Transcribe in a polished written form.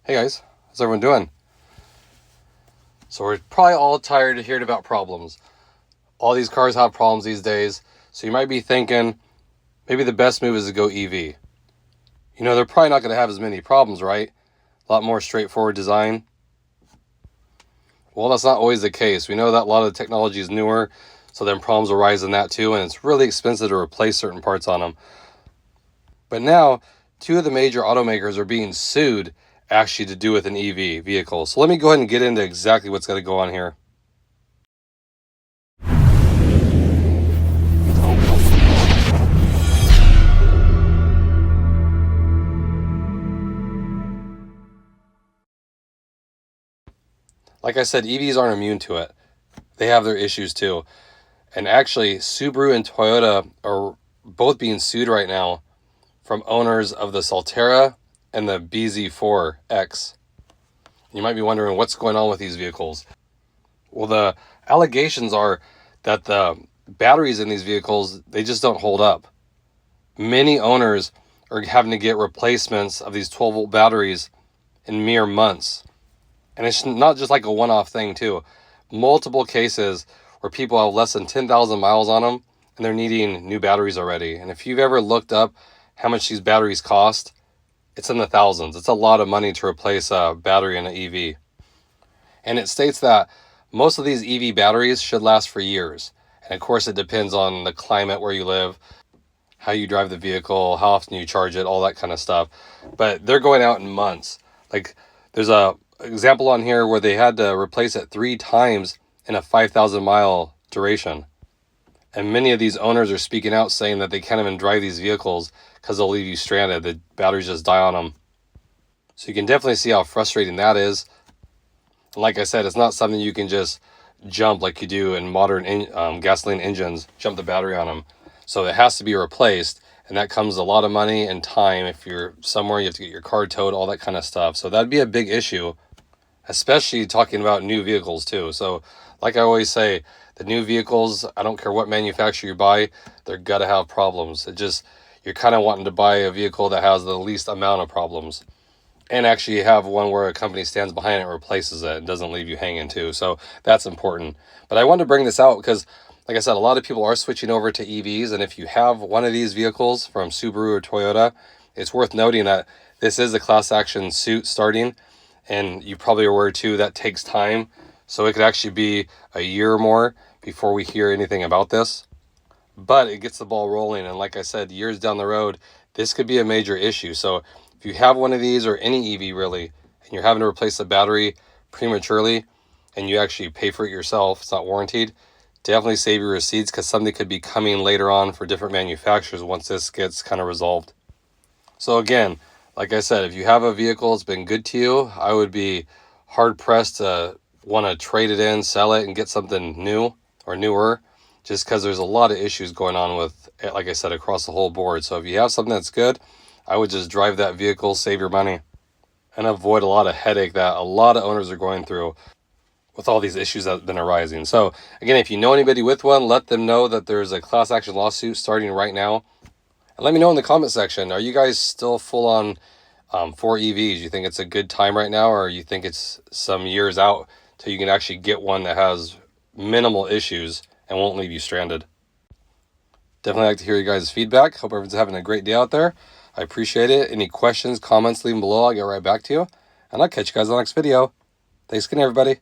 Hey guys, how's everyone doing? So we're probably all tired of hearing about problems. All these cars have problems these days, so you might be thinking maybe the best move is to go EV. You know, they're probably not going to have as many problems, right? A lot more straightforward design. Well, that's not always the case. We know that a lot of the technology is newer, so then problems will rise in that too, and it's really expensive to replace certain parts on them. But now, two of the major automakers are being sued actually to do with an EV vehicle. So let me go ahead and get into exactly what's going to go on here. Like I said, EVs aren't immune to it. They have their issues too. And actually, Subaru and Toyota are both being sued right now from owners of the Solterra and the BZ4X. You might be wondering what's going on with these vehicles. Well, the allegations are that the batteries in these vehicles, they just don't hold up. Many owners are having to get replacements of these 12-volt batteries in mere months. And it's not just like a one-off thing too. Multiple cases where people have less than 10,000 miles on them and they're needing new batteries already. And if you've ever looked up how much these batteries cost, it's in the thousands. It's a lot of money to replace a battery in an EV. And it states that most of these EV batteries should last for years. And of course, it depends on the climate where you live, how you drive the vehicle, how often you charge it, all that kind of stuff. But they're going out in months. Like there's a example on here where they had to replace it 3 times in a 5,000 mile duration. And many of these owners are speaking out saying that they can't even drive these vehicles because they'll leave you stranded. The batteries just die on them. So you can definitely see how frustrating that is. And like I said, it's not something you can just jump like you do in modern gasoline engines, jump the battery on them. So it has to be replaced. And that comes a lot of money and time. If you're somewhere, you have to get your car towed, all that kind of stuff. So that'd be a big issue, especially talking about new vehicles too. So like I always say, the new vehicles, I don't care what manufacturer you buy, they're gotta have problems. You're kind of wanting to buy a vehicle that has the least amount of problems. And actually have one where a company stands behind it and replaces it and doesn't leave you hanging too. So that's important. But I wanted to bring this out because, like I said, a lot of people are switching over to EVs. And if you have one of these vehicles from Subaru or Toyota, it's worth noting that this is a class action suit starting. And you probably are aware too, that takes time. So it could actually be a year or more before we hear anything about this. But it gets the ball rolling. And like I said, years down the road, this could be a major issue. So if you have one of these or any EV really, and you're having to replace the battery prematurely and you actually pay for it yourself, it's not warranted, definitely save your receipts because something could be coming later on for different manufacturers once this gets kind of resolved. So again, like I said, if you have a vehicle that's been good to you, I would be hard pressed to want to trade it in, sell it, and get something new or newer, just because there's a lot of issues going on with it, like I said, across the whole board. So if you have something that's good, I would just drive that vehicle, save your money, and avoid a lot of headache that a lot of owners are going through with all these issues that have been arising. So again, if you know anybody with one, let them know that there's a class action lawsuit starting right now. And let me know in the comment section, are you guys still full on for EVs? You think it's a good time right now, or you think it's some years out till you can actually get one that has minimal issues and won't leave you stranded? Definitely like to hear you guys' feedback. Hope everyone's having a great day out there. I appreciate it. Any questions, comments, leave them below. I'll get right back to you. And I'll catch you guys in the next video. Thanks again, everybody.